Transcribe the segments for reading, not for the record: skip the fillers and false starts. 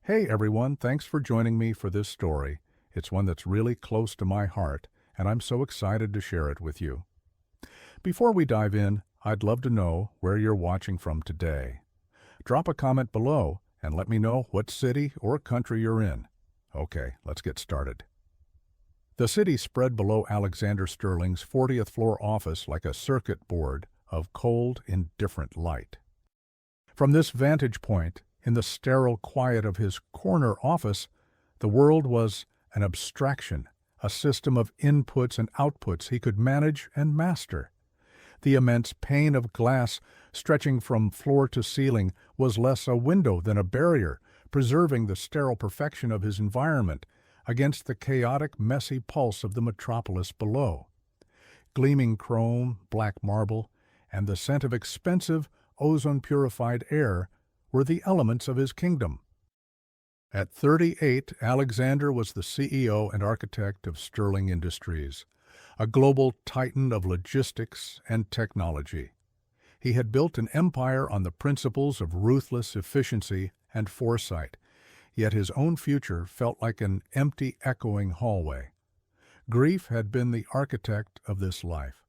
Hey everyone, thanks for joining me for this story. It's one that's really close to my heart, and I'm so excited to share it with you. Before we dive in, I'd love to know where you're watching from today. Drop a comment below and let me know what city or country you're in. Okay, let's get started. The city spread below Alexander Sterling's 40th floor office like a circuit board of cold, indifferent light. From this vantage point, in the sterile quiet of his corner office, the world was an abstraction, a system of inputs and outputs he could manage and master. The immense pane of glass stretching from floor to ceiling was less a window than a barrier, preserving the sterile perfection of his environment against the chaotic, messy pulse of the metropolis below. Gleaming chrome, black marble, and the scent of expensive, ozone-purified air were the elements of his kingdom. At 38, Alexander was the CEO and architect of Sterling Industries, a global titan of logistics and technology. He had built an empire on the principles of ruthless efficiency and foresight, yet his own future felt like an empty, echoing hallway. Grief had been the architect of this life.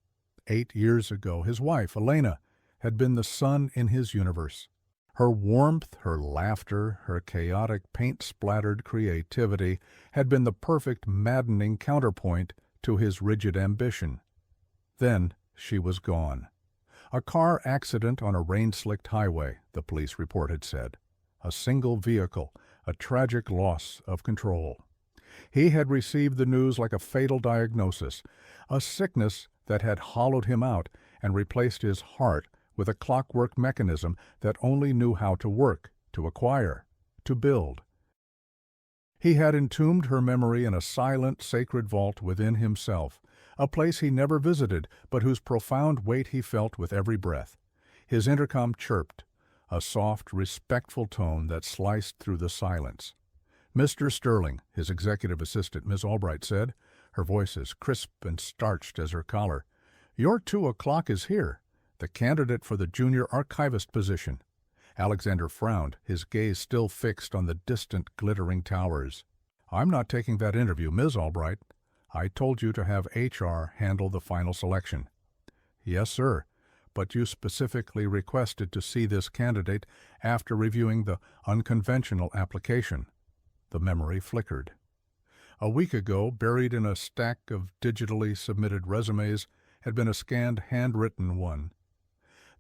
8 years ago, his wife, Elena, had been the sun in his universe. Her warmth, her laughter, her chaotic, paint-splattered creativity had been the perfect, maddening counterpoint to his rigid ambition. Then she was gone. A car accident on a rain-slicked highway, the police report had said. A single vehicle, a tragic loss of control. He had received the news like a fatal diagnosis, a sickness that had hollowed him out and replaced his heart with a clockwork mechanism that only knew how to work, to acquire, to build. He had entombed her memory in a silent, sacred vault within himself, a place he never visited, but whose profound weight he felt with every breath. His intercom chirped, a soft, respectful tone that sliced through the silence. "Mr. Sterling," his executive assistant, Miss Albright, said, her voice as crisp and starched as her collar, "your 2 o'clock is here. The candidate for the junior archivist position." Alexander frowned, his gaze still fixed on the distant, glittering towers. "I'm not taking that interview, Ms. Albright. I told you to have HR handle the final selection." "Yes, sir, but you specifically requested to see this candidate after reviewing the unconventional application." The memory flickered. A week ago, buried in a stack of digitally submitted resumes, had been a scanned handwritten one.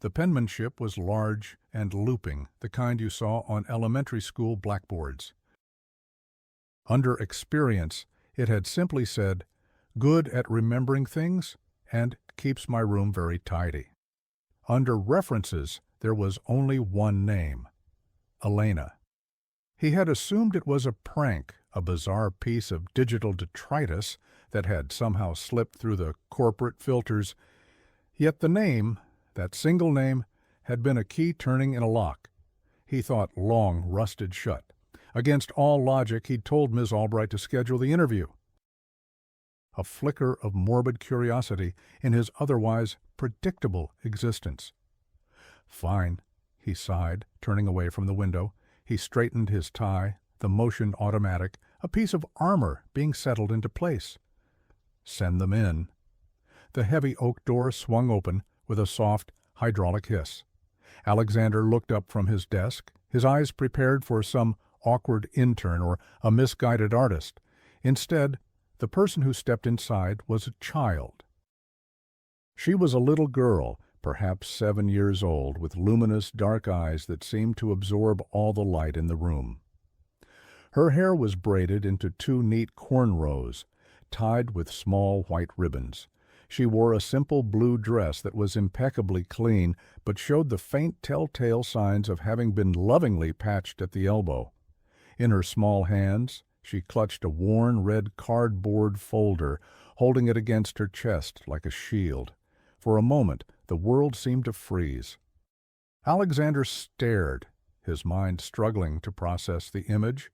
The penmanship was large and looping, the kind you saw on elementary school blackboards. Under experience, it had simply said, "Good at remembering things and keeps my room very tidy." Under references, there was only one name, Elena. He had assumed it was a prank, a bizarre piece of digital detritus that had somehow slipped through the corporate filters, yet the name, that single name, had been a key turning in a lock. He thought long rusted shut. Against all logic, he'd told Ms. Albright to schedule the interview. A flicker of morbid curiosity in his otherwise predictable existence. "Fine," he sighed, turning away from the window. He straightened his tie, the motion automatic, a piece of armor being settled into place. "Send them in." The heavy oak door swung open with a soft, hydraulic hiss. Alexander looked up from his desk, his eyes prepared for some awkward intern or a misguided artist. Instead, the person who stepped inside was a child. She was a little girl, perhaps 7 years old, with luminous dark eyes that seemed to absorb all the light in the room. Her hair was braided into 2 neat cornrows, tied with small white ribbons. She wore a simple blue dress that was impeccably clean, but showed the faint telltale signs of having been lovingly patched at the elbow. In her small hands, she clutched a worn red cardboard folder, holding it against her chest like a shield. For a moment, the world seemed to freeze. Alexander stared, his mind struggling to process the image.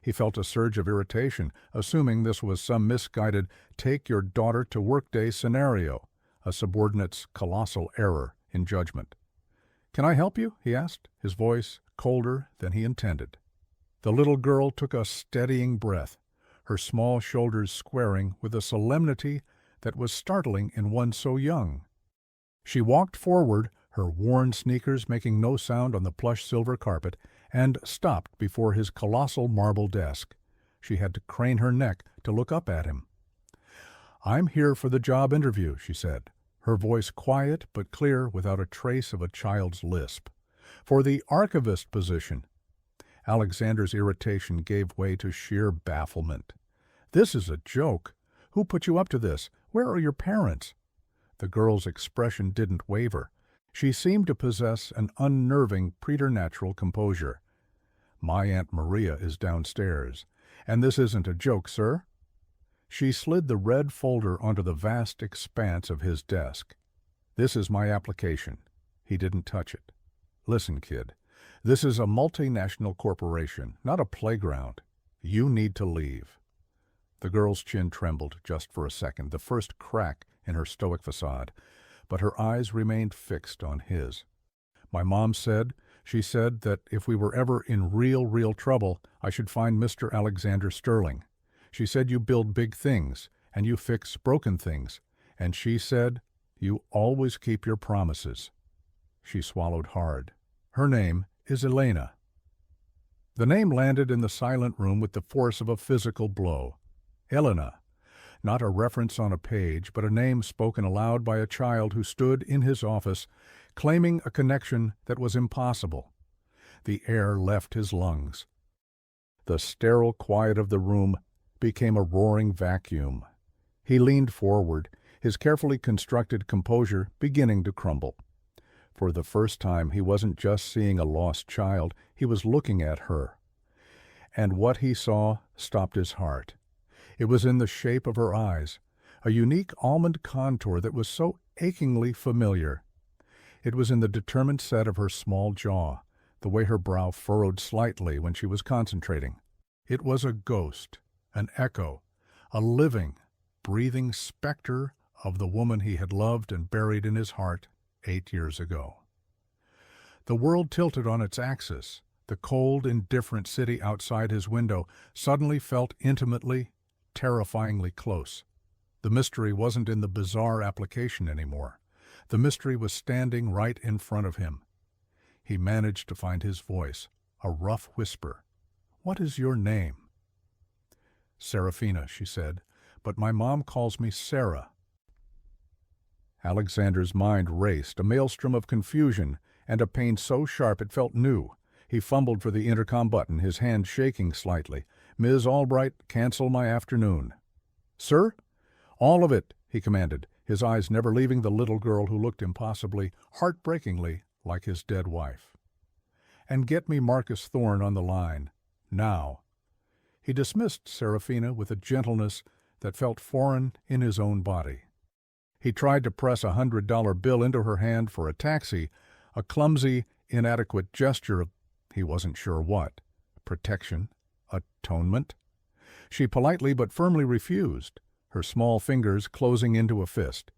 He felt a surge of irritation, assuming this was some misguided take-your-daughter-to-work-day scenario, a subordinate's colossal error in judgment. "Can I help you?" he asked, his voice colder than he intended. The little girl took a steadying breath, her small shoulders squaring with a solemnity that was startling in one so young. She walked forward, her worn sneakers making no sound on the plush silver carpet, and stopped before his colossal marble desk. She had to crane her neck to look up at him. "I'm here for the job interview," she said, her voice quiet but clear without a trace of a child's lisp. "For the archivist position." Alexander's irritation gave way to sheer bafflement. "This is a joke. Who put you up to this? Where are your parents?" The girl's expression didn't waver. She seemed to possess an unnerving preternatural composure. "My Aunt Maria is downstairs. And this isn't a joke, sir?" She slid the red folder onto the vast expanse of his desk. "This is my application." He didn't touch it. "Listen, kid. This is a multinational corporation, not a playground. You need to leave." The girl's chin trembled just for a second, the first crack in her stoic facade, but her eyes remained fixed on his. "My mom said, she said that if we were ever in real trouble, I should find Mr. Alexander Sterling. She said you build big things, and you fix broken things, and she said you always keep your promises." She swallowed hard. "Her name is Elena." The name landed in the silent room with the force of a physical blow. Elena. Not a reference on a page, but a name spoken aloud by a child who stood in his office, claiming a connection that was impossible. The air left his lungs. The sterile quiet of the room became a roaring vacuum. He leaned forward, his carefully constructed composure beginning to crumble. For the first time, he wasn't just seeing a lost child, he was looking at her. And what he saw stopped his heart. It was in the shape of her eyes, a unique almond contour that was so achingly familiar. It was in the determined set of her small jaw, the way her brow furrowed slightly when she was concentrating. It was a ghost, an echo, a living, breathing specter of the woman he had loved and buried in his heart 8 years ago. The world tilted on its axis. The cold, indifferent city outside his window suddenly felt intimately, terrifyingly close. The mystery wasn't in the bizarre application anymore. The mystery was standing right in front of him. He managed to find his voice, a rough whisper. "What is your name?" "Serafina," she said, "but my mom calls me Sarah." Alexander's mind raced, a maelstrom of confusion, and a pain so sharp it felt new. He fumbled for the intercom button, his hand shaking slightly. "Ms. Albright, cancel my afternoon." "Sir?" "All of it," he commanded, his eyes never leaving the little girl who looked impossibly, heartbreakingly like his dead wife. "And get me Marcus Thorne on the line. Now." He dismissed Serafina with a gentleness that felt foreign in his own body. He tried to press a $100 bill into her hand for a taxi, a clumsy, inadequate gesture of he wasn't sure what. Protection? Atonement? She politely but firmly refused, her small fingers closing into a fist.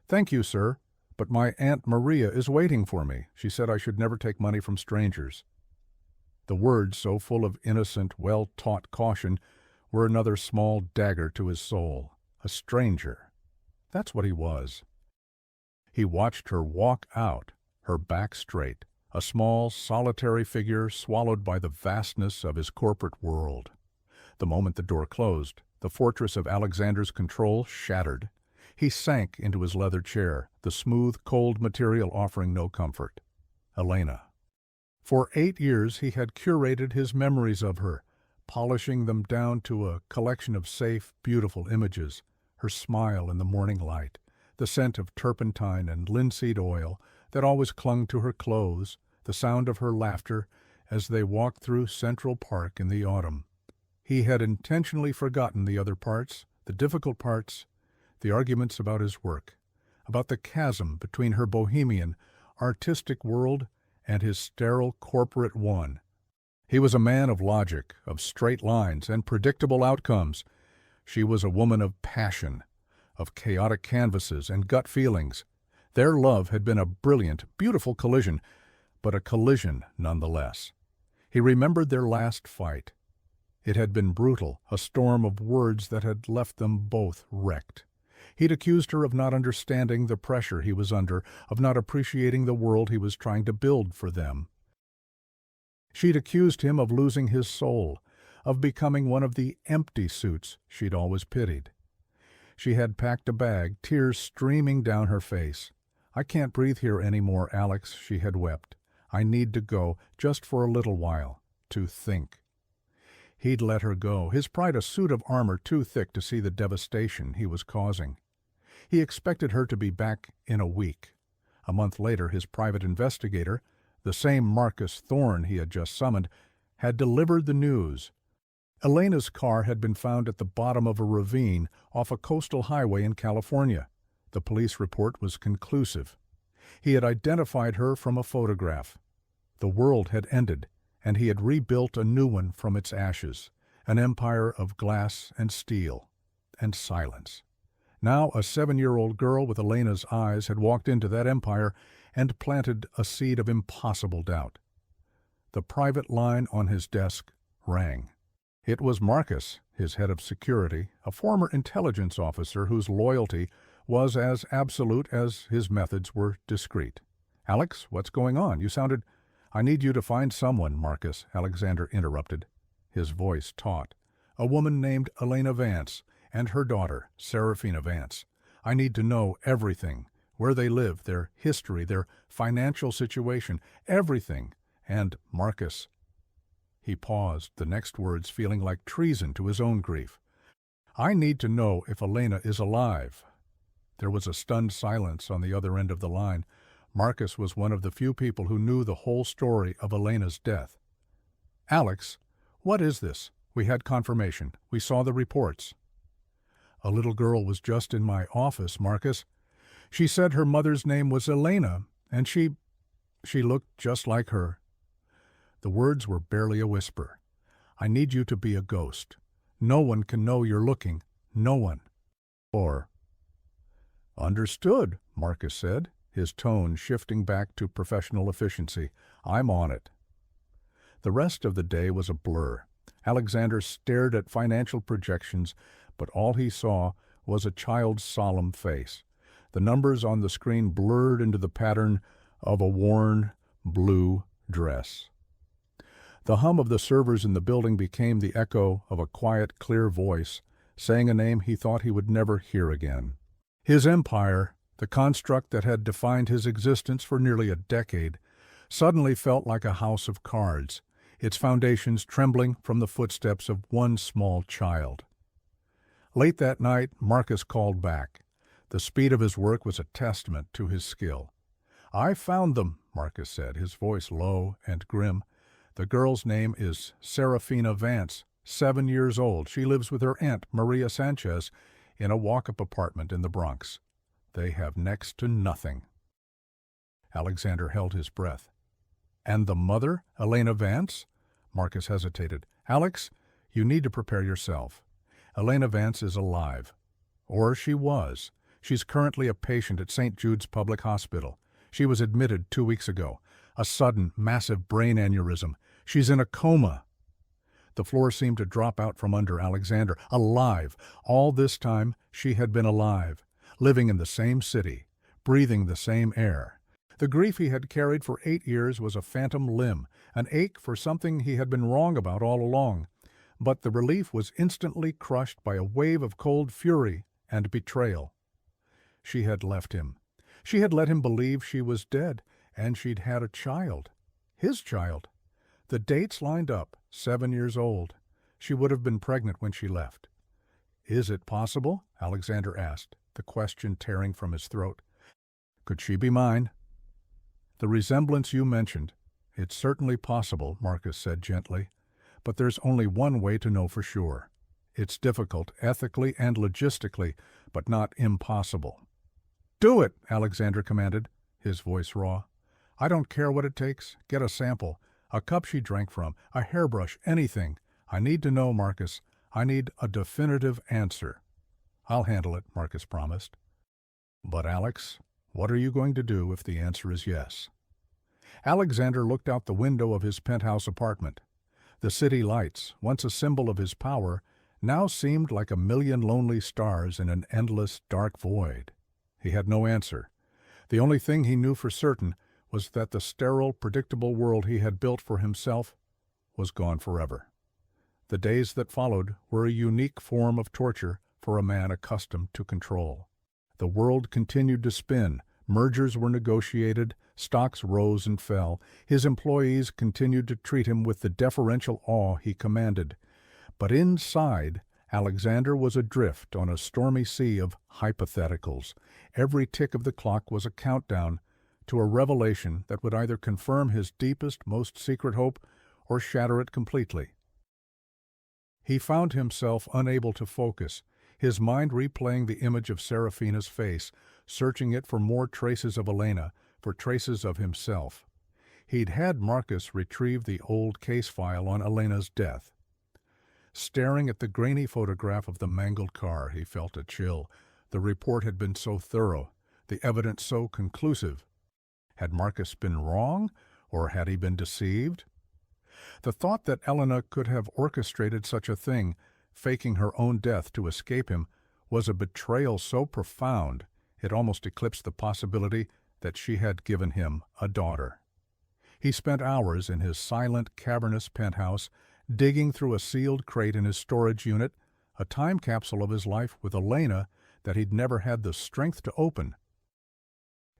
"Thank you, sir, but my Aunt Maria is waiting for me. She said I should never take money from strangers." The words, so full of innocent, well-taught caution, were another small dagger to his soul. A stranger. That's what he was. He watched her walk out, her back straight, a small, solitary figure swallowed by the vastness of his corporate world. The moment the door closed, the fortress of Alexander's control shattered. He sank into his leather chair, the smooth, cold material offering no comfort. Elena. For 8 years he had curated his memories of her, polishing them down to a collection of safe, beautiful images. Her smile in the morning light, the scent of turpentine and linseed oil that always clung to her clothes, the sound of her laughter as they walked through Central Park in the autumn. He had intentionally forgotten the other parts, the difficult parts, the arguments about his work, about the chasm between her bohemian, artistic world and his sterile corporate one. He was a man of logic, of straight lines and predictable outcomes. She was a woman of passion, of chaotic canvases and gut feelings. Their love had been a brilliant, beautiful collision, but a collision nonetheless. He remembered their last fight. It had been brutal, a storm of words that had left them both wrecked. He'd accused her of not understanding the pressure he was under, of not appreciating the world he was trying to build for them. She'd accused him of losing his soul, of becoming one of the empty suits she'd always pitied. She had packed a bag, tears streaming down her face. "I can't breathe here anymore, Alex," she had wept. "I need to go, just for a little while, to think." He'd let her go, his pride a suit of armor too thick to see the devastation he was causing. He expected her to be back in a week. A month later, his private investigator, the same Marcus Thorne he had just summoned, had delivered the news. Elena's car had been found at the bottom of a ravine off a coastal highway in California. The police report was conclusive. He had identified her from a photograph. The world had ended, and he had rebuilt a new one from its ashes, an empire of glass and steel and silence. Now a 7-year-old girl with Elena's eyes had walked into that empire and planted a seed of impossible doubt. The private line on his desk rang. It was Marcus, his head of security, a former intelligence officer whose loyalty was as absolute as his methods were discreet. "Alex, what's going on? You sounded—" "I need you to find someone, Marcus," Alexander interrupted, his voice taut. "A woman named Elena Vance and her daughter, Serafina Vance. I need to know everything, where they live, their history, their financial situation, everything. And, Marcus—" He paused, the next words feeling like treason to his own grief. "I need to know if Elena is alive." There was a stunned silence on the other end of the line. Marcus was one of the few people who knew the whole story of Elena's death. "Alex, what is this? We had confirmation. We saw the reports." "A little girl was just in my office, Marcus. She said her mother's name was Elena, and she looked just like her." The words were barely a whisper. "I need you to be a ghost. No one can know you're looking. No one." Or, "Understood," Marcus said, his tone shifting back to professional efficiency. "I'm on it." The rest of the day was a blur. Alexander stared at financial projections, but all he saw was a child's solemn face. The numbers on the screen blurred into the pattern of a worn blue dress. The hum of the servers in the building became the echo of a quiet, clear voice, saying a name he thought he would never hear again. His empire, the construct that had defined his existence for nearly a decade, suddenly felt like a house of cards, its foundations trembling from the footsteps of one small child. Late that night, Marcus called back. The speed of his work was a testament to his skill. "I found them," Marcus said, his voice low and grim. "The girl's name is Serafina Vance, 7 years old. She lives with her aunt, Maria Sanchez, in a walk-up apartment in the Bronx. They have next to nothing." Alexander held his breath. "And the mother, Elena Vance?" Marcus hesitated. "Alex, you need to prepare yourself. Elena Vance is alive. Or she was. She's currently a patient at St. Jude's Public Hospital. She was admitted 2 weeks ago. A sudden, massive brain aneurysm. She's in a coma." The floor seemed to drop out from under Alexander. Alive! All this time, she had been alive, living in the same city, breathing the same air. The grief he had carried for 8 years was a phantom limb, an ache for something he had been wrong about all along. But the relief was instantly crushed by a wave of cold fury and betrayal. She had left him. She had let him believe she was dead, and she'd had a child. His child. The dates lined up, 7 years old. She would have been pregnant when she left. "Is it possible?" Alexander asked, the question tearing from his throat. "Could she be mine?" "The resemblance you mentioned. It's certainly possible," Marcus said gently. "But there's only one way to know for sure. It's difficult, ethically and logistically, but not impossible." "Do it!" Alexander commanded, his voice raw. "I don't care what it takes. Get a sample. A cup she drank from, a hairbrush, anything. I need to know, Marcus. I need a definitive answer." "I'll handle it," Marcus promised. "But Alex, what are you going to do if the answer is yes?" Alexander looked out the window of his penthouse apartment. The city lights, once a symbol of his power, now seemed like a million lonely stars in an endless, dark void. He had no answer. The only thing he knew for certain was that the sterile, predictable world he had built for himself was gone forever. The days that followed were a unique form of torture for a man accustomed to control. The world continued to spin, mergers were negotiated, stocks rose and fell, his employees continued to treat him with the deferential awe he commanded. But inside, Alexander was adrift on a stormy sea of hypotheticals. Every tick of the clock was a countdown to a revelation that would either confirm his deepest, most secret hope or shatter it completely. He found himself unable to focus, his mind replaying the image of Serafina's face, searching it for more traces of Elena, for traces of himself. He'd had Marcus retrieve the old case file on Elena's death. Staring at the grainy photograph of the mangled car, he felt a chill. The report had been so thorough, the evidence so conclusive. Had Marcus been wrong, or had he been deceived? The thought that Elena could have orchestrated such a thing, faking her own death to escape him, was a betrayal so profound it almost eclipsed the possibility that she had given him a daughter. He spent hours in his silent, cavernous penthouse, digging through a sealed crate in his storage unit, a time capsule of his life with Elena that he'd never had the strength to open.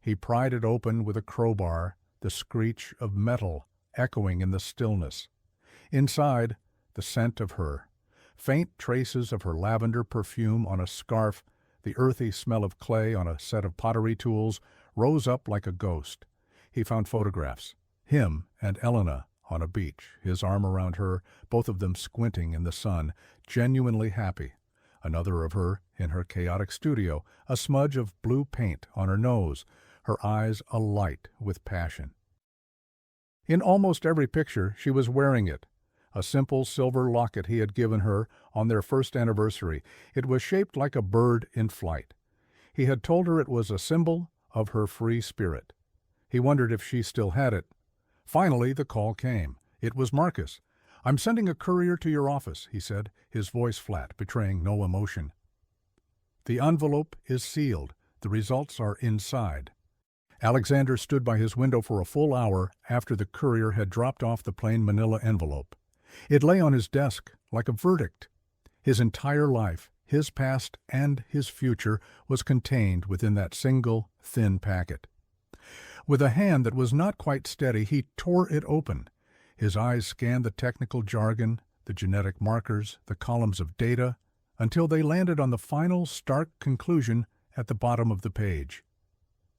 He pried it open with a crowbar, the screech of metal echoing in the stillness. Inside, the scent of her. Faint traces of her lavender perfume on a scarf, the earthy smell of clay on a set of pottery tools, rose up like a ghost. He found photographs. Him and Elena on a beach, his arm around her, both of them squinting in the sun, genuinely happy. Another of her in her chaotic studio, a smudge of blue paint on her nose, her eyes alight with passion. In almost every picture she was wearing it, a simple silver locket he had given her on their first anniversary. It was shaped like a bird in flight. He had told her it was a symbol of her free spirit. He wondered if she still had it. Finally, the call came. It was Marcus. "I'm sending a courier to your office," he said, his voice flat, betraying no emotion. "The envelope is sealed. The results are inside." Alexander stood by his window for a full hour after the courier had dropped off the plain manila envelope. It lay on his desk like a verdict. His entire life, his past and his future, was contained within that single, thin packet. With a hand that was not quite steady, he tore it open. His eyes scanned the technical jargon, the genetic markers, the columns of data, until they landed on the final stark conclusion at the bottom of the page.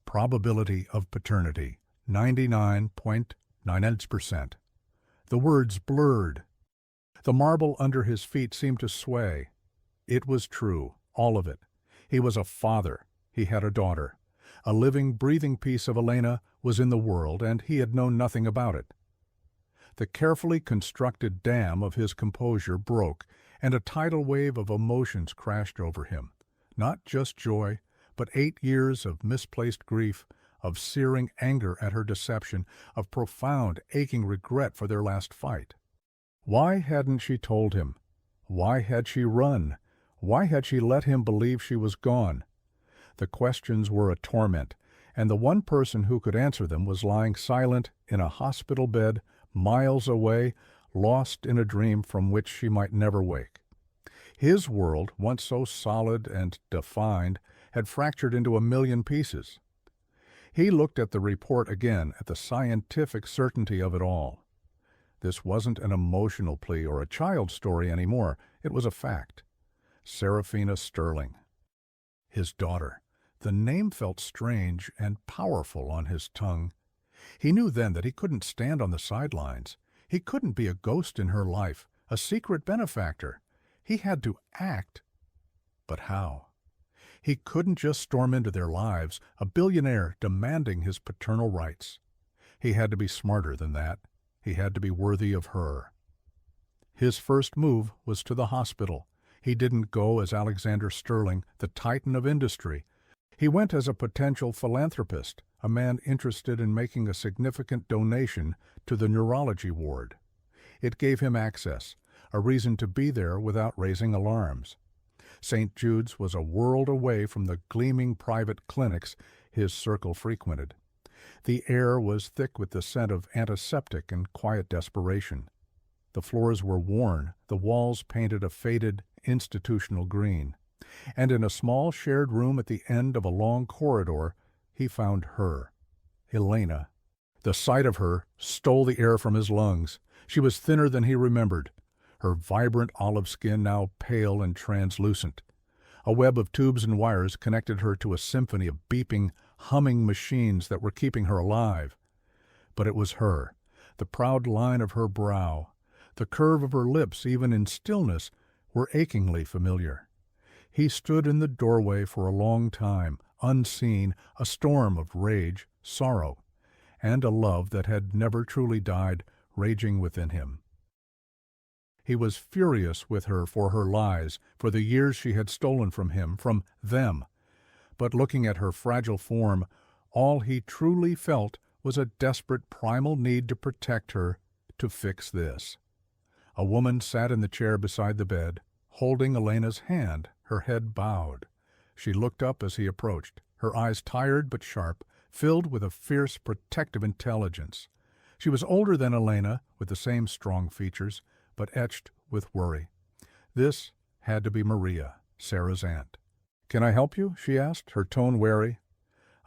Probability of paternity, 99.9%. The words blurred. The marble under his feet seemed to sway. It was true, all of it. He was a father. He had a daughter. A living, breathing piece of Elena was in the world, and he had known nothing about it. The carefully constructed dam of his composure broke, and a tidal wave of emotions crashed over him. Not just joy, but 8 years of misplaced grief, of searing anger at her deception, of profound, aching regret for their last fight. Why hadn't she told him? Why had she run? Why had she let him believe she was gone? The questions were a torment, and the one person who could answer them was lying silent in a hospital bed, miles away, lost in a dream from which she might never wake. His world, once so solid and defined, had fractured into a million pieces. He looked at the report again, at the scientific certainty of it all. This wasn't an emotional plea or a child's story anymore. It was a fact. Serafina Sterling. His daughter. The name felt strange and powerful on his tongue. He knew then that he couldn't stand on the sidelines. He couldn't be a ghost in her life, a secret benefactor. He had to act. But how? He couldn't just storm into their lives, a billionaire demanding his paternal rights. He had to be smarter than that. He had to be worthy of her. His first move was to the hospital. He didn't go as Alexander Sterling, the titan of industry. He went as a potential philanthropist, a man interested in making a significant donation to the neurology ward. It gave him access, a reason to be there without raising alarms. St. Jude's was a world away from the gleaming private clinics his circle frequented. The air was thick with the scent of antiseptic and quiet desperation. The floors were worn, the walls painted a faded, institutional green. And in a small shared room at the end of a long corridor, he found her, Elena. The sight of her stole the air from his lungs. She was thinner than he remembered, her vibrant olive skin now pale and translucent. A web of tubes and wires connected her to a symphony of beeping, humming machines that were keeping her alive. But it was her, the proud line of her brow, the curve of her lips, even in stillness, were achingly familiar. He stood in the doorway for a long time, unseen, a storm of rage, sorrow, and a love that had never truly died raging within him. He was furious with her for her lies, for the years she had stolen from him, from them. But looking at her fragile form, all he truly felt was a desperate primal need to protect her, to fix this. A woman sat in the chair beside the bed, holding Elena's hand, her head bowed. She looked up as he approached, her eyes tired but sharp, filled with a fierce, protective intelligence. She was older than Elena, with the same strong features, but etched with worry. This had to be Maria, Sarah's aunt. "Can I help you?" she asked, her tone wary.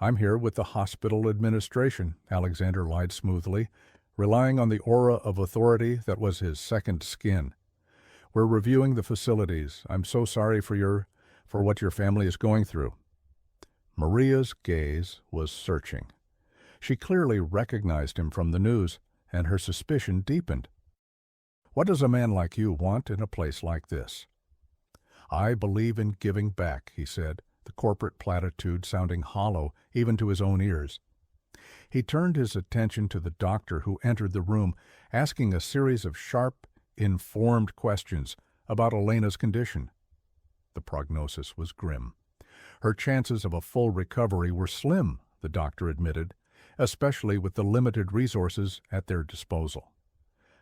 "I'm here with the hospital administration," Alexander lied smoothly, relying on the aura of authority that was his second skin. "We're reviewing the facilities. I'm so sorry for what your family is going through." Maria's gaze was searching. She clearly recognized him from the news, and her suspicion deepened. "What does a man like you want in a place like this?" "I believe in giving back," he said, the corporate platitude sounding hollow even to his own ears. He turned his attention to the doctor who entered the room, asking a series of sharp, informed questions about Elena's condition. The prognosis was grim. Her chances of a full recovery were slim, the doctor admitted, especially with the limited resources at their disposal.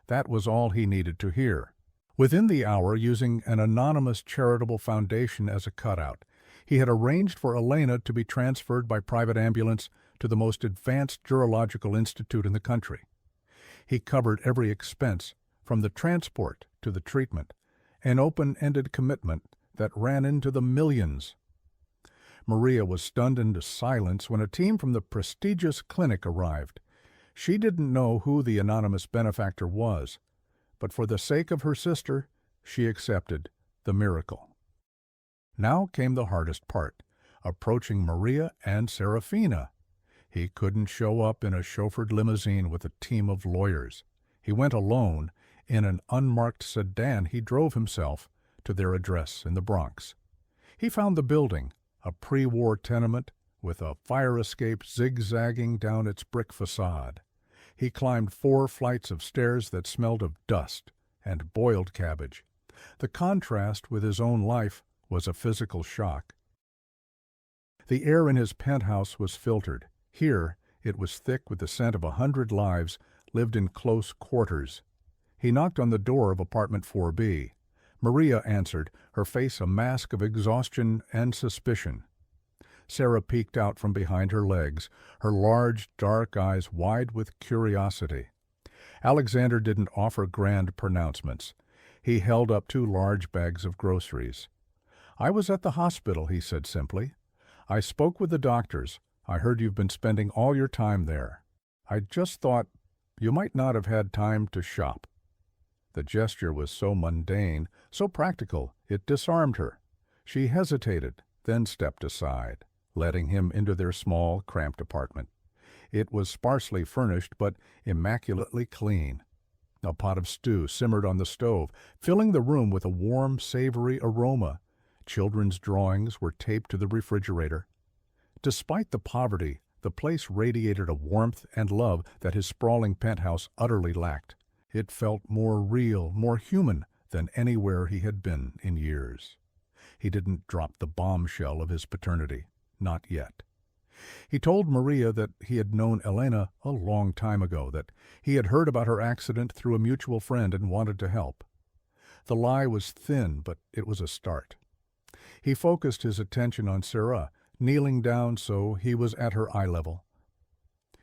That was all he needed to hear. Within the hour, using an anonymous charitable foundation as a cutout, he had arranged for Elena to be transferred by private ambulance to the most advanced neurological institute in the country. He covered every expense, from the transport to the treatment, an open-ended commitment that ran into the millions. Maria was stunned into silence when a team from the prestigious clinic arrived. She didn't know who the anonymous benefactor was, but for the sake of her sister, she accepted the miracle. Now came the hardest part, approaching Maria and Serafina. He couldn't show up in a chauffeured limousine with a team of lawyers. He went alone. In an unmarked sedan, he drove himself to their address in the Bronx. He found the building, a pre-war tenement with a fire escape zigzagging down its brick facade. He climbed 4 flights of stairs that smelled of dust and boiled cabbage. The contrast with his own life was a physical shock. The air in his penthouse was filtered. Here, it was thick with the scent of 100 lives lived in close quarters. He knocked on the door of apartment 4B. Maria answered, her face a mask of exhaustion and suspicion. Sarah peeked out from behind her legs, her large, dark eyes wide with curiosity. Alexander didn't offer grand pronouncements. He held up 2 large bags of groceries. "I was at the hospital," he said simply. "I spoke with the doctors. I heard you've been spending all your time there. I just thought you might not have had time to shop." The gesture was so mundane, so practical, it disarmed her. She hesitated, then stepped aside, letting him into their small, cramped apartment. It was sparsely furnished, but immaculately clean. A pot of stew simmered on the stove, filling the room with a warm, savory aroma. Children's drawings were taped to the refrigerator. Despite the poverty, the place radiated a warmth and love that his sprawling penthouse utterly lacked. It felt more real, more human than anywhere he had been in years. He didn't drop the bombshell of his paternity. Not yet. He told Maria that he had known Elena a long time ago, that he had heard about her accident through a mutual friend and wanted to help. The lie was thin, but it was a start. He focused his attention on Sarah, kneeling down so he was at her eye level.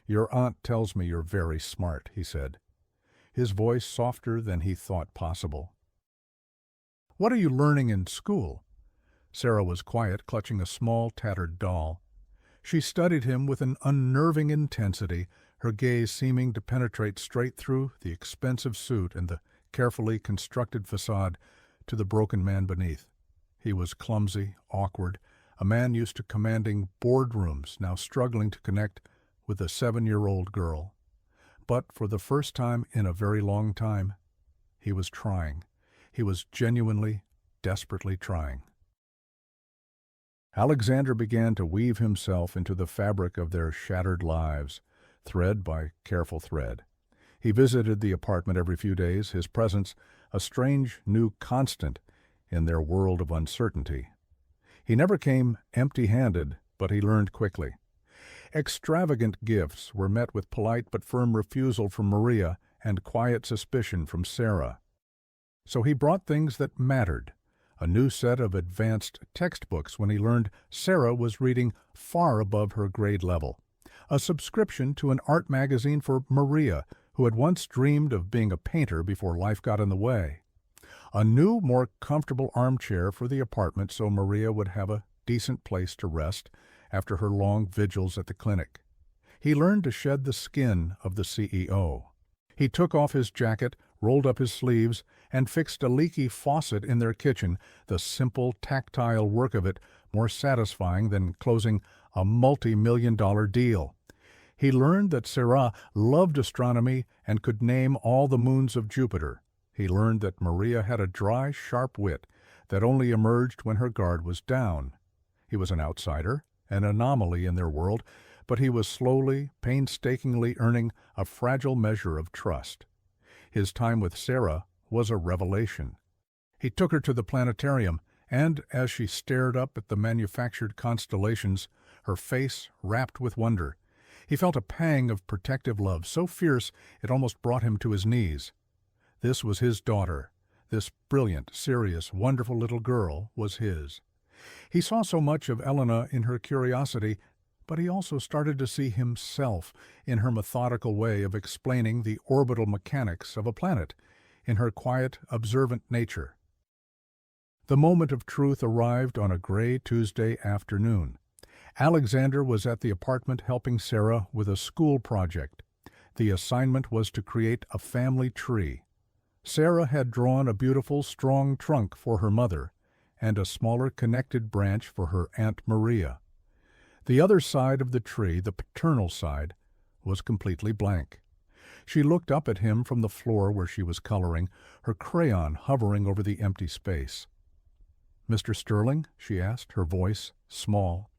"Your aunt tells me you're very smart," he said, his voice softer than he thought possible. "What are you learning in school?" Sarah was quiet, clutching a small, tattered doll. She studied him with an unnerving intensity, her gaze seeming to penetrate straight through the expensive suit and the carefully constructed facade to the broken man beneath. He was clumsy, awkward, a man used to commanding boardrooms, now struggling to connect with a 7-year-old girl. But for the first time in a very long time, he was trying. He was genuinely, desperately trying. Alexander began to weave himself into the fabric of their shattered lives, thread by careful thread. He visited the apartment every few days, his presence a strange new constant in their world of uncertainty. He never came empty-handed, but he learned quickly. Extravagant gifts were met with polite but firm refusal from Maria and quiet suspicion from Sarah. So he brought things that mattered, a new set of advanced textbooks when he learned Sarah was reading far above her grade level, a subscription to an art magazine for Maria, who had once dreamed of being a painter before life got in the way, a new, more comfortable armchair for the apartment so Maria would have a decent place to rest after her long vigils at the clinic. He learned to shed the skin of the CEO. He took off his jacket, rolled up his sleeves, and fixed a leaky faucet in their kitchen, the simple, tactile work of it more satisfying than closing a multi-million-dollar deal. He learned that Sarah loved astronomy and could name all the moons of Jupiter. He learned that Maria had a dry, sharp wit that only emerged when her guard was down. He was an outsider, an anomaly in their world, but he was slowly, painstakingly earning a fragile measure of trust. His time with Sarah was a revelation. He took her to the planetarium, and as she stared up at the manufactured constellations, her face rapt with wonder, he felt a pang of protective love so fierce it almost brought him to his knees. This was his daughter. This brilliant, serious, wonderful little girl was his. He saw so much of Elena in her curiosity, but he also started to see himself in her methodical way of explaining the orbital mechanics of a planet, in her quiet, observant nature. The moment of truth arrived on a gray Tuesday afternoon. Alexander was at the apartment helping Sarah with a school project. The assignment was to create a family tree. Sarah had drawn a beautiful, strong trunk for her mother, and a smaller connected branch for her Aunt Maria. The other side of the tree, the paternal side, was completely blank. She looked up at him from the floor where she was coloring, her crayon hovering over the empty space. "Mr. Sterling?" she asked, her voice small.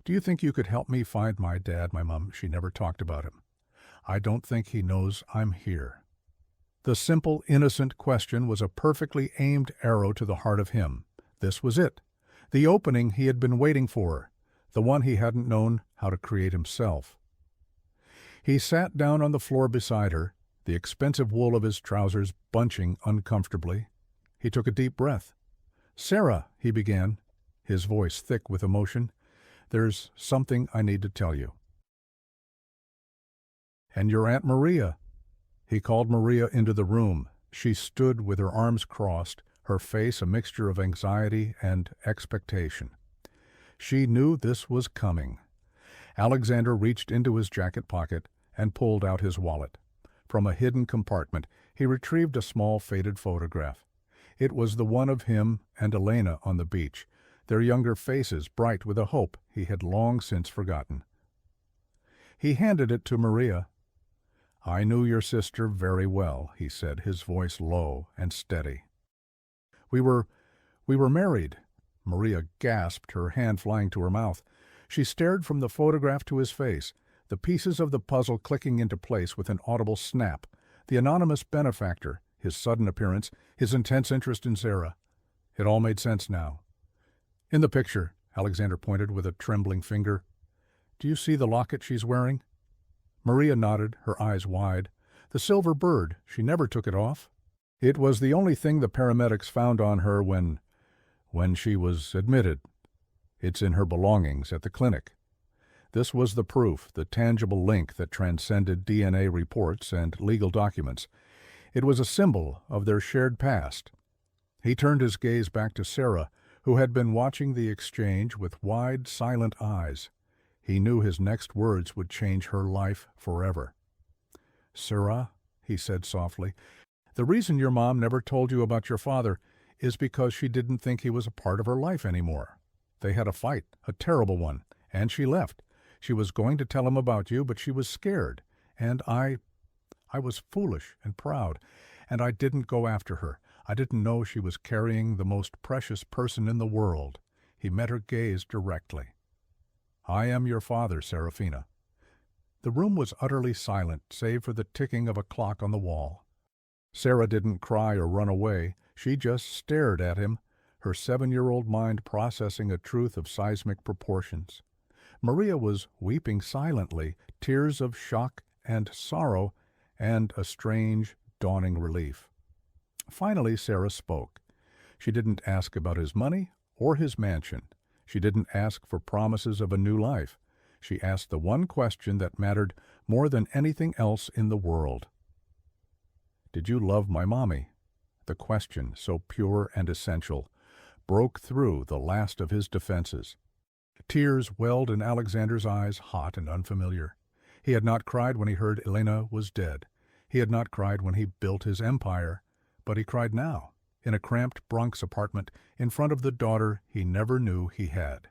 "Do you think you could help me find my dad, my mom?" She never talked about him. "I don't think he knows I'm here." The simple, innocent question was a perfectly aimed arrow to the heart of him. This was it, the opening he had been waiting for, the one he hadn't known how to create himself. He sat down on the floor beside her, the expensive wool of his trousers bunching uncomfortably. He took a deep breath. "Sarah," he began, his voice thick with emotion, "there's something I need to tell you." "And your Aunt Maria." He called Maria into the room. She stood with her arms crossed, her face a mixture of anxiety and expectation. She knew this was coming. Alexander reached into his jacket pocket and pulled out his wallet. From a hidden compartment, he retrieved a small faded photograph. It was the one of him and Elena on the beach, their younger faces bright with a hope he had long since forgotten. He handed it to Maria. "I knew your sister very well," he said, his voice low and steady. We were married." Maria gasped, her hand flying to her mouth. She stared from the photograph to his face, the pieces of the puzzle clicking into place with an audible snap. The anonymous benefactor, his sudden appearance, his intense interest in Sarah. It all made sense now. "In the picture," Alexander pointed with a trembling finger. "Do you see the locket she's wearing?" Maria nodded, her eyes wide. "The silver bird. She never took it off. It was the only thing the paramedics found on her when she was admitted. It's in her belongings at the clinic." This was the proof, the tangible link that transcended DNA reports and legal documents. It was a symbol of their shared past. He turned his gaze back to Sarah, who had been watching the exchange with wide, silent eyes. He knew his next words would change her life forever. "Sarah," he said softly, "the reason your mom never told you about your father is because she didn't think he was a part of her life anymore. They had a fight, a terrible one, and she left. She was going to tell him about you, but she was scared, and I was foolish and proud, and I didn't go after her. I didn't know she was carrying the most precious person in the world." He met her gaze directly. "I am your father, Serafina." The room was utterly silent, save for the ticking of a clock on the wall. Sarah didn't cry or run away. She just stared at him, her 7-year-old mind processing a truth of seismic proportions. Maria was weeping silently, tears of shock and sorrow and a strange, dawning relief. Finally, Sarah spoke. She didn't ask about his money or his mansion. She didn't ask for promises of a new life. She asked the one question that mattered more than anything else in the world. "Did you love my mommy?" The question, so pure and essential, broke through the last of his defenses. Tears welled in Alexander's eyes, hot and unfamiliar. He had not cried when he heard Elena was dead. He had not cried when he built his empire, but he cried now, in a cramped Bronx apartment, in front of the daughter he never knew he had.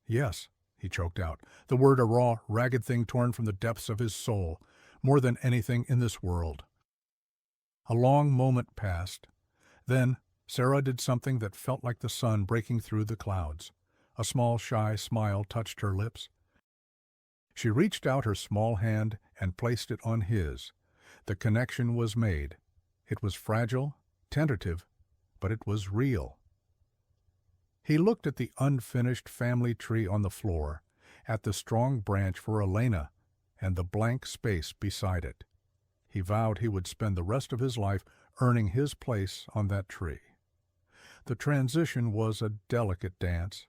"Yes," he choked out, the word a raw, ragged thing torn from the depths of his soul, "more than anything in this world." A long moment passed. Then Sarah did something that felt like the sun breaking through the clouds. A small, shy smile touched her lips. She reached out her small hand and placed it on his. The connection was made. It was fragile, tentative, but it was real. He looked at the unfinished family tree on the floor, at the strong branch for Elena, and the blank space beside it. He vowed he would spend the rest of his life earning his place on that tree. The transition was a delicate dance.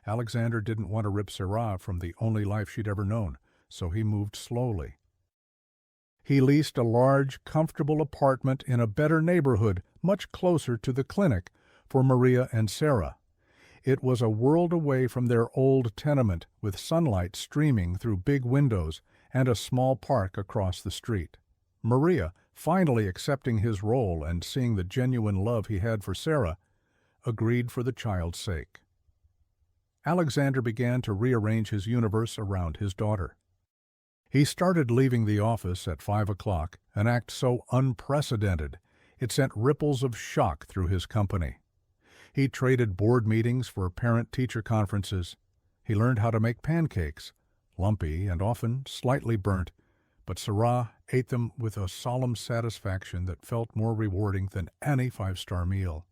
Alexander didn't want to rip Sarah from the only life she'd ever known, so he moved slowly. He leased a large, comfortable apartment in a better neighborhood, much closer to the clinic, for Maria and Sarah. It was a world away from their old tenement, with sunlight streaming through big windows and a small park across the street. Maria, finally accepting his role and seeing the genuine love he had for Sarah, agreed for the child's sake. Alexander began to rearrange his universe around his daughter. He started leaving the office at 5 o'clock, an act so unprecedented it sent ripples of shock through his company. He traded board meetings for parent-teacher conferences. He learned how to make pancakes, lumpy and often slightly burnt, but Sarah ate them with a solemn satisfaction that felt more rewarding than any 5-star meal.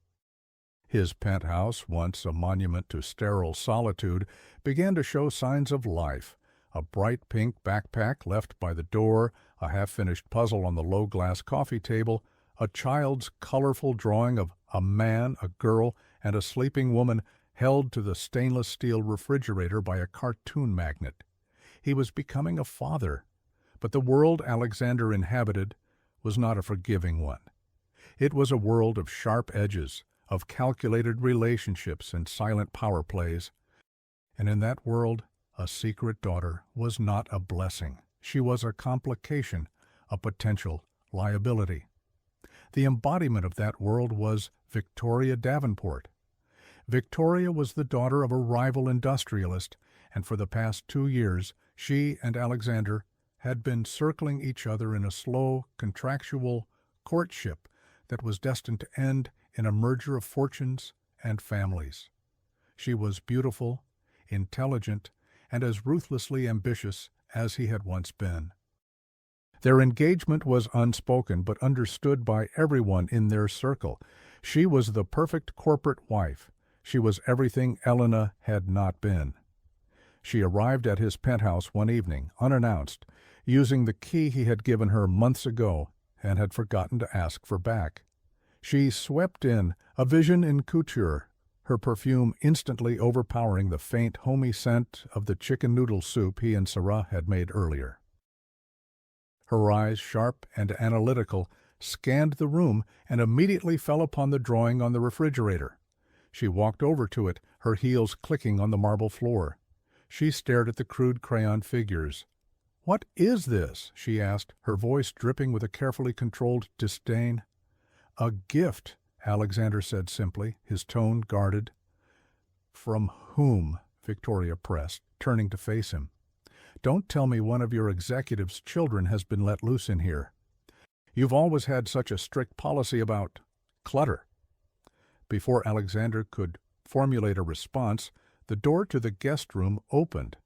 His penthouse, once a monument to sterile solitude, began to show signs of life. A bright pink backpack left by the door, a half-finished puzzle on the low-glass coffee table, a child's colorful drawing of a man, a girl, and a sleeping woman held to the stainless steel refrigerator by a cartoon magnet. He was becoming a father, but the world Alexander inhabited was not a forgiving one. It was a world of sharp edges, of calculated relationships and silent power plays. And in that world, a secret daughter was not a blessing. She was a complication, a potential liability. The embodiment of that world was Victoria Davenport. Victoria was the daughter of a rival industrialist, and for the past 2 years, she and Alexander had been circling each other in a slow, contractual courtship that was destined to end in a merger of fortunes and families. She was beautiful, intelligent, and as ruthlessly ambitious as he had once been. Their engagement was unspoken but understood by everyone in their circle. She was the perfect corporate wife. She was everything Elena had not been. She arrived at his penthouse one evening, unannounced, using the key he had given her months ago and had forgotten to ask for back. She swept in, a vision in couture, her perfume instantly overpowering the faint, homey scent of the chicken noodle soup he and Sarah had made earlier. Her eyes, sharp and analytical, scanned the room and immediately fell upon the drawing on the refrigerator. She walked over to it, her heels clicking on the marble floor. She stared at the crude crayon figures. "What is this?" she asked, her voice dripping with a carefully controlled disdain. "A gift," Alexander said simply, his tone guarded. "From whom?" Victoria pressed, turning to face him. "Don't tell me one of your executive's children has been let loose in here. You've always had such a strict policy about clutter." Before Alexander could formulate a response, the door to the guest room opened,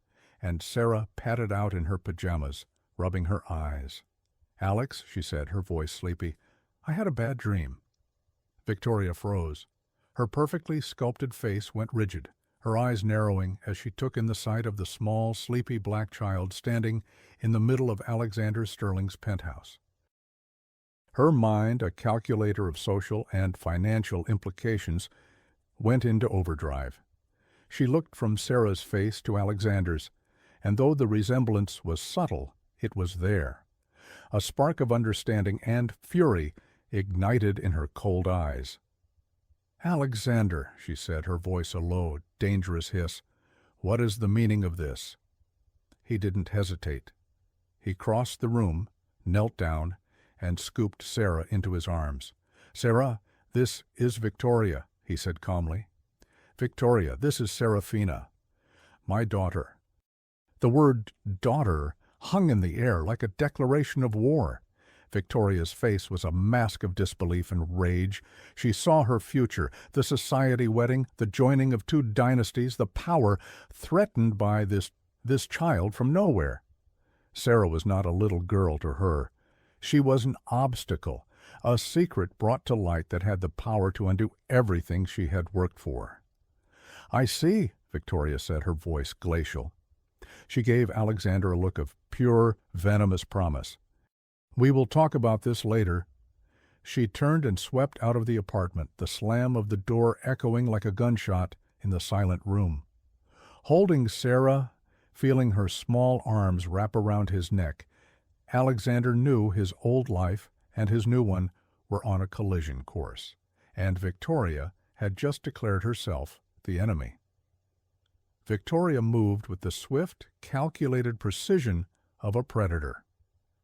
and Sarah padded out in her pajamas, rubbing her eyes. "Alex," she said, her voice sleepy, "I had a bad dream." Victoria froze. Her perfectly sculpted face went rigid, her eyes narrowing as she took in the sight of the small, sleepy black child standing in the middle of Alexander Sterling's penthouse. Her mind, a calculator of social and financial implications, went into overdrive. She looked from Sarah's face to Alexander's, and though the resemblance was subtle, it was there. A spark of understanding and fury ignited in her cold eyes. "Alexander," she said, her voice a low, dangerous hiss, "what is the meaning of this?" He didn't hesitate. He crossed the room, knelt down, and scooped Sarah into his arms. "Sarah, this is Victoria," he said calmly. "Victoria, this is Serafina, my daughter." The word daughter hung in the air like a declaration of war. Victoria's face was a mask of disbelief and rage. She saw her future, the society wedding, the joining of two dynasties, the power threatened by this child from nowhere. Sarah was not a little girl to her. She was an obstacle, a secret brought to light that had the power to undo everything she had worked for. "I see," Victoria said, her voice glacial. She gave Alexander a look of pure, venomous promise. "We will talk about this later." She turned and swept out of the apartment, the slam of the door echoing like a gunshot in the silent room. Holding Sarah, feeling her small arms wrap around his neck, Alexander knew his old life and his new one were on a collision course, and Victoria had just declared herself the enemy. Victoria moved with the swift, calculated precision of a predator.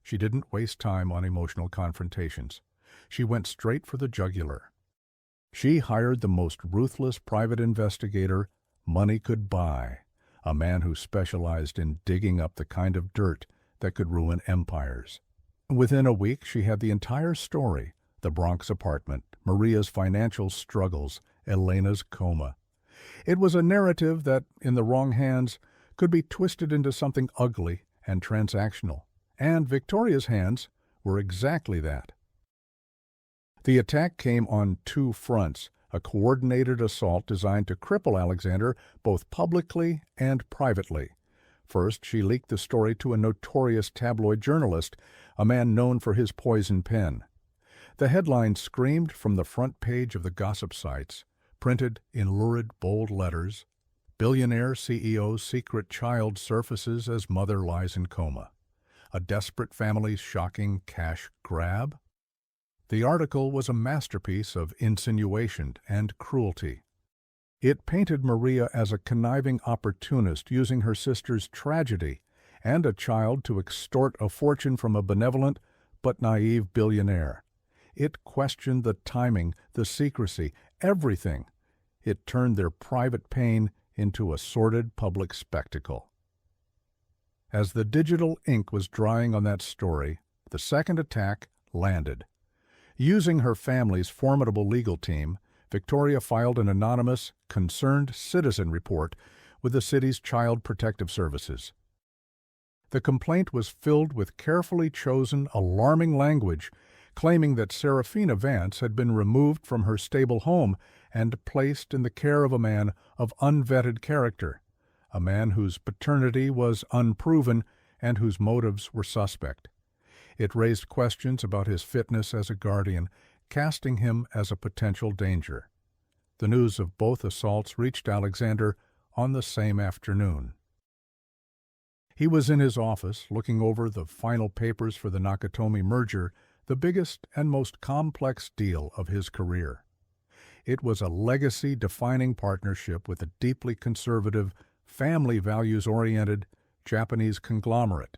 She didn't waste time on emotional confrontations. She went straight for the jugular. She hired the most ruthless private investigator money could buy, a man who specialized in digging up the kind of dirt that could ruin empires. Within a week, she had the entire story: the Bronx apartment, Maria's financial struggles, Elena's coma. It was a narrative that, in the wrong hands, could be twisted into something ugly and transactional. And Victoria's hands were exactly that. The attack came on two fronts, a coordinated assault designed to cripple Alexander both publicly and privately. First, she leaked the story to a notorious tabloid journalist, a man known for his poison pen. The headline screamed from the front page of the gossip sites, printed in lurid, bold letters, "Billionaire CEO's secret child surfaces as mother lies in coma. A desperate family's shocking cash grab?" The article was a masterpiece of insinuation and cruelty. It painted Maria as a conniving opportunist using her sister's tragedy and a child to extort a fortune from a benevolent but naive billionaire. It questioned the timing, the secrecy, everything. It turned their private pain into a sordid public spectacle. As the digital ink was drying on that story, the second attack landed. Using her family's formidable legal team, Victoria filed an anonymous, concerned citizen report with the city's Child Protective Services. The complaint was filled with carefully chosen, alarming language claiming that Serafina Vance had been removed from her stable home and placed in the care of a man of unvetted character, a man whose paternity was unproven and whose motives were suspect. It raised questions about his fitness as a guardian, casting him as a potential danger. The news of both assaults reached Alexander on the same afternoon. He was in his office looking over the final papers for the Nakatomi merger, the biggest and most complex deal of his career. It was a legacy-defining partnership with a deeply conservative, family values-oriented Japanese conglomerate.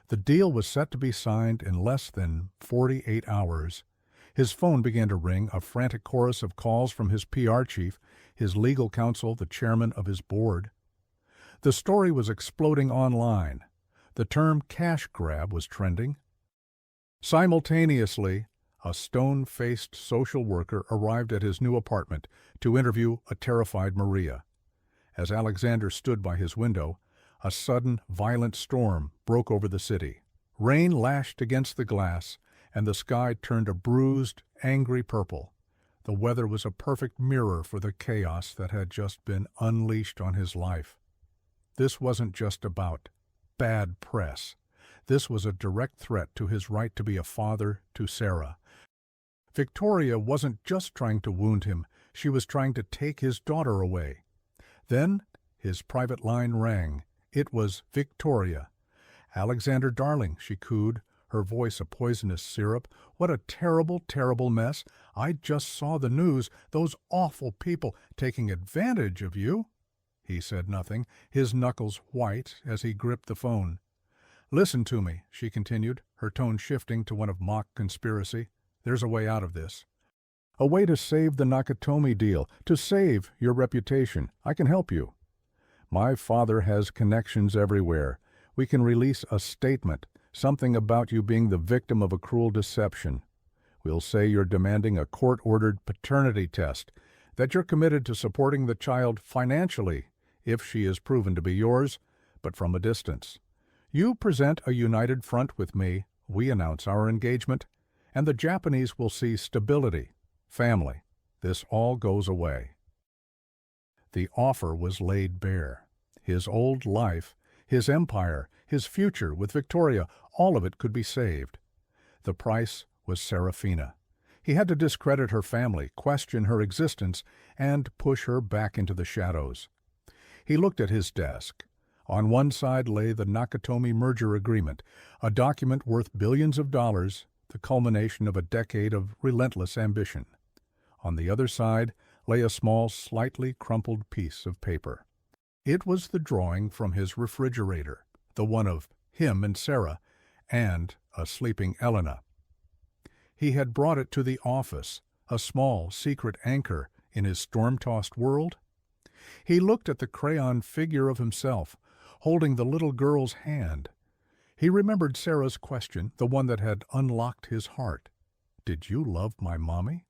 The deal was set to be signed in less than 48 hours. His phone began to ring, a frantic chorus of calls from his PR chief, his legal counsel, the chairman of his board. The story was exploding online. The term cash grab was trending. Simultaneously, a stone-faced social worker arrived at his new apartment to interview a terrified Maria. As Alexander stood by his window, a sudden, violent storm broke over the city. Rain lashed against the glass, and the sky turned a bruised, angry purple. The weather was a perfect mirror for the chaos that had just been unleashed on his life. This wasn't just about bad press. This was a direct threat to his right to be a father to Sarah. Victoria wasn't just trying to wound him, she was trying to take his daughter away. Then his private line rang. It was Victoria. "Alexander, darling," she cooed, her voice a poisonous syrup. "What a terrible, terrible mess. I just saw the news. Those awful people taking advantage of you." He said nothing, his knuckles white as he gripped the phone. "Listen to me," she continued, her tone shifting to one of mock conspiracy. "There's a way out of this. A way to save the Nakatomi deal, to save your reputation. I can help you. My father has connections everywhere. We can release a statement, something about you being the victim of a cruel deception. We'll say you're demanding a court-ordered paternity test, that you're committed to supporting the child financially, if she is proven to be yours, but from a distance. You present a united front with me, we announce our engagement, and the Japanese will see stability, family. This all goes away." The offer was laid bare. His old life, his empire, his future with Victoria, all of it could be saved. The price was Serafina. He had to discredit her family, question her existence, and push her back into the shadows. He looked at his desk. On one side lay the Nakatomi merger agreement, a document worth billions of dollars, the culmination of a decade of relentless ambition. On the other side lay a small, slightly crumpled piece of paper. It was the drawing from his refrigerator, the one of him and Sarah, and a sleeping Elena. He had brought it to the office, a small, secret anchor in his storm-tossed world. He looked at the crayon figure of himself, holding the little girl's hand. He remembered Sarah's question, the one that had unlocked his heart. "Did you love my mommy?"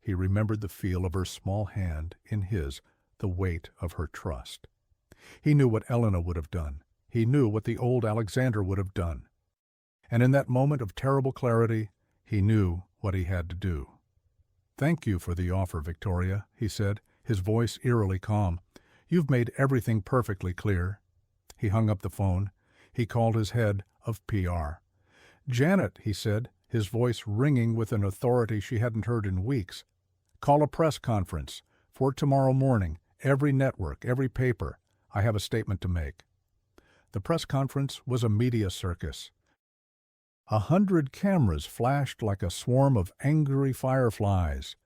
He remembered the feel of her small hand in his, the weight of her trust. He knew what Elena would have done. He knew what the old Alexander would have done. And in that moment of terrible clarity, he knew what he had to do. "Thank you for the offer, Victoria," he said, his voice eerily calm. "You've made everything perfectly clear." He hung up the phone. He called his head of PR. "Janet," he said, his voice ringing with an authority she hadn't heard in weeks, "call a press conference for tomorrow morning, every network, every paper. I have a statement to make." The press conference was a media circus. 100 cameras flashed like a swarm of angry fireflies.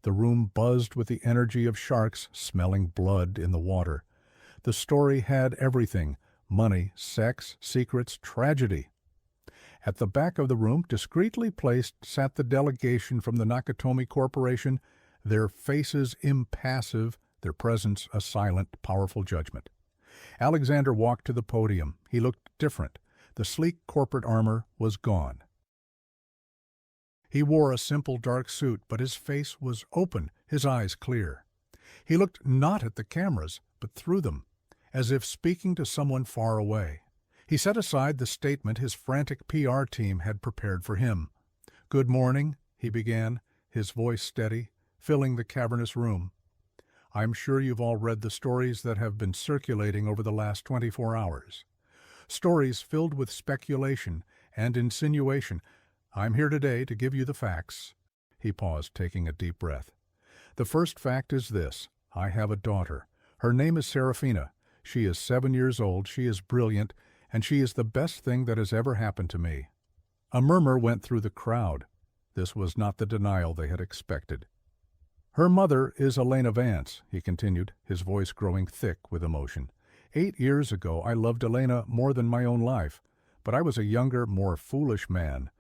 The room buzzed with the energy of sharks smelling blood in the water. The story had everything: money, sex, secrets, tragedy. At the back of the room, discreetly placed, sat the delegation from the Nakatomi Corporation, their faces impassive, their presence a silent, powerful judgment. Alexander walked to the podium. He looked different. The sleek corporate armor was gone. He wore a simple dark suit, but his face was open, his eyes clear. He looked not at the cameras, but through them, as if speaking to someone far away. He set aside the statement his frantic PR team had prepared for him. "Good morning," he began, his voice steady, filling the cavernous room. "I'm sure you've all read the stories that have been circulating over the last 24 hours. Stories filled with speculation and insinuation. I'm here today to give you the facts." He paused, taking a deep breath. "The first fact is this. I have a daughter. Her name is Serafina. She is 7 years old, she is brilliant, and she is the best thing that has ever happened to me." A murmur went through the crowd. This was not the denial they had expected. "Her mother is Elena Vance," he continued, his voice growing thick with emotion. 8 years ago I loved Elena more than my own life, but I was a younger, more foolish man.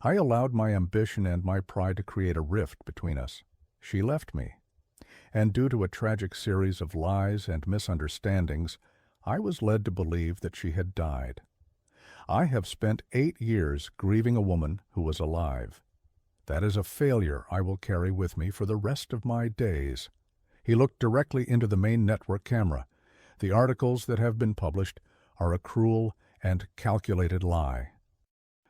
I allowed my ambition and my pride to create a rift between us. She left me. And due to a tragic series of lies and misunderstandings, I was led to believe that she had died. I have spent 8 years grieving a woman who was alive. That is a failure I will carry with me for the rest of my days." He looked directly into the main network camera. "The articles that have been published are a cruel and calculated lie.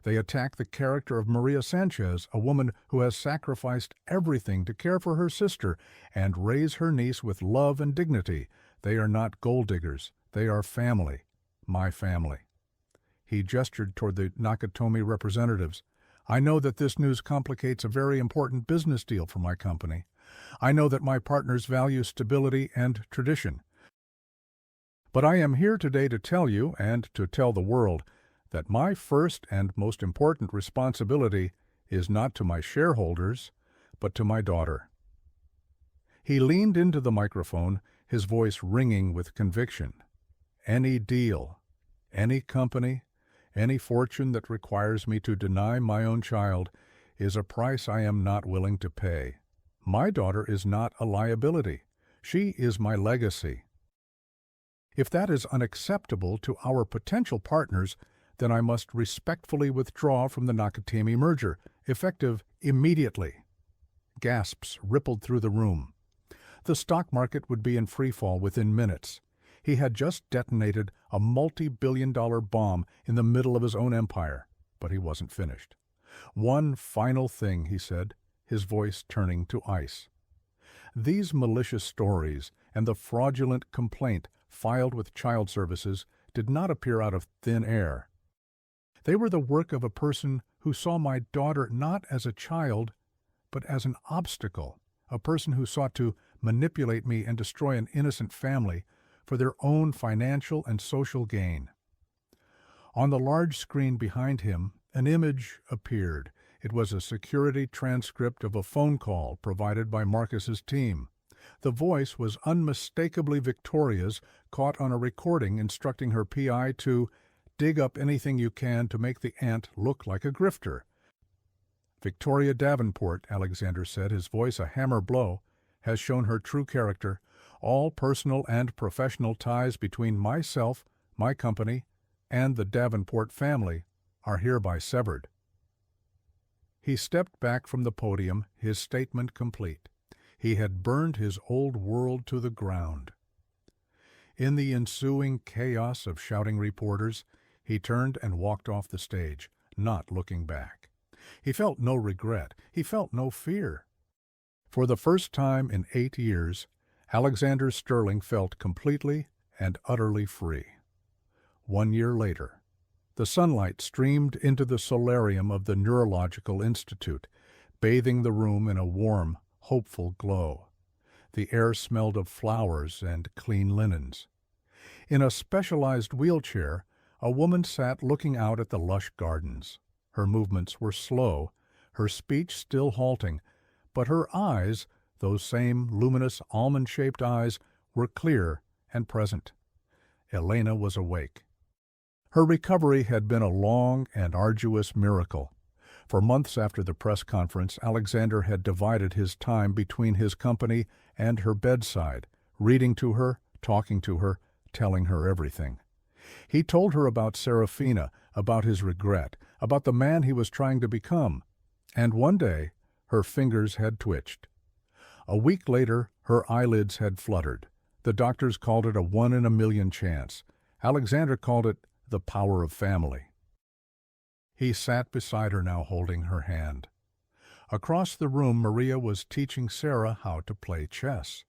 They attack the character of Maria Sanchez, a woman who has sacrificed everything to care for her sister and raise her niece with love and dignity. They are not gold diggers. They are family. My family." He gestured toward the Nakatomi representatives. "I know that this news complicates a very important business deal for my company. I know that my partners value stability and tradition. But I am here today to tell you, and to tell the world, that my first and most important responsibility is not to my shareholders, but to my daughter." He leaned into the microphone, his voice ringing with conviction. "Any deal, any company, any fortune that requires me to deny my own child is a price I am not willing to pay. My daughter is not a liability. She is my legacy. If that is unacceptable to our potential partners, then I must respectfully withdraw from the Nakatomi merger, effective immediately." Gasps rippled through the room. The stock market would be in freefall within minutes. He had just detonated a multi-billion-dollar bomb in the middle of his own empire, but he wasn't finished. "One final thing," he said, his voice turning to ice. "These malicious stories and the fraudulent complaint filed with child services did not appear out of thin air. They were the work of a person who saw my daughter not as a child, but as an obstacle, a person who sought to manipulate me and destroy an innocent family for their own financial and social gain." On the large screen behind him, an image appeared. It was a security transcript of a phone call provided by Marcus's team. The voice was unmistakably Victoria's, caught on a recording instructing her PI to dig up anything you can to make the aunt look like a grifter. "Victoria Davenport," Alexander said, his voice a hammer blow, "has shown her true character. All personal and professional ties between myself, my company, and the Davenport family are hereby severed." He stepped back from the podium, his statement complete. He had burned his old world to the ground. In the ensuing chaos of shouting reporters, he turned and walked off the stage, not looking back. He felt no regret. He felt no fear. For the first time in 8 years, Alexander Sterling felt completely and utterly free. 1 year later, the sunlight streamed into the solarium of the Neurological Institute, bathing the room in a warm, hopeful glow. The air smelled of flowers and clean linens. In a specialized wheelchair, a woman sat looking out at the lush gardens. Her movements were slow, her speech still halting, but her eyes, those same luminous almond-shaped eyes, were clear and present. Elena was awake. Her recovery had been a long and arduous miracle. For months after the press conference, Alexander had divided his time between his company and her bedside, reading to her, talking to her, telling her everything. He told her about Serafina, about his regret, about the man he was trying to become. And one day, her fingers had twitched. A week later, her eyelids had fluttered. The doctors called it a 1 in a million chance. Alexander called it the power of family. He sat beside her now, holding her hand. Across the room, Maria was teaching Sarah how to play chess.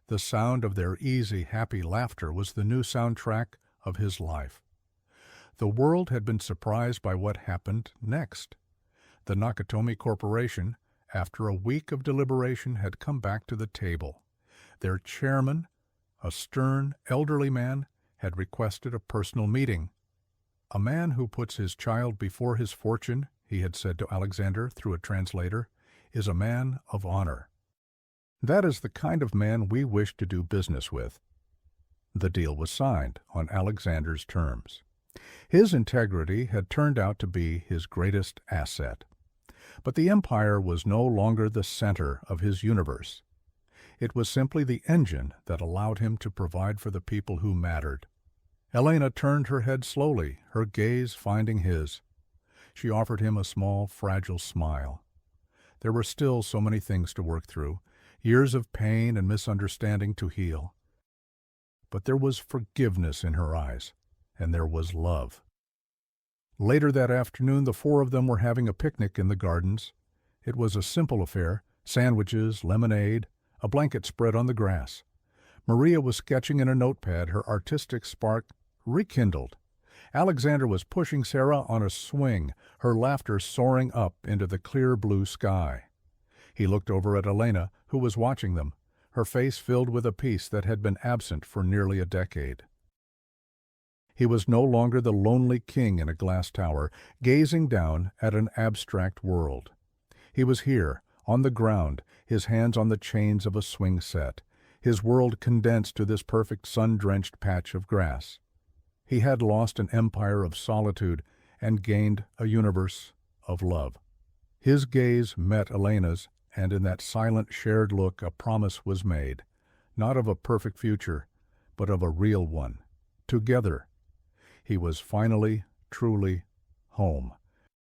The sound of their easy, happy laughter was the new soundtrack of his life. The world had been surprised by what happened next. The Nakatomi Corporation, after a week of deliberation, had come back to the table. Their chairman, a stern, elderly man, had requested a personal meeting. "A man who puts his child before his fortune," he had said to Alexander through a translator, "is a man of honor. That is the kind of man we wish to do business with." The deal was signed on Alexander's terms. His integrity had turned out to be his greatest asset. But the empire was no longer the center of his universe. It was simply the engine that allowed him to provide for the people who mattered. Elena turned her head slowly, her gaze finding his. She offered him a small, fragile smile. There were still so many things to work through, years of pain and misunderstanding to heal. But there was forgiveness in her eyes, and there was love. Later that afternoon, the four of them were having a picnic in the gardens. It was a simple affair: sandwiches, lemonade, a blanket spread on the grass. Maria was sketching in a notepad, her artistic spark rekindled. Alexander was pushing Sarah on a swing, her laughter soaring up into the clear blue sky. He looked over at Elena, who was watching them, her face filled with a peace that had been absent for nearly a decade. He was no longer the lonely king in a glass tower, gazing down at an abstract world. He was here, on the ground, his hands on the chains of a swing set, his world condensed to this perfect sun-drenched patch of grass. He had lost an empire of solitude and gained a universe of love. His gaze met Elena's, and in that silent, shared look a promise was made, not of a perfect future, but of a real one. Together, he was finally, truly home.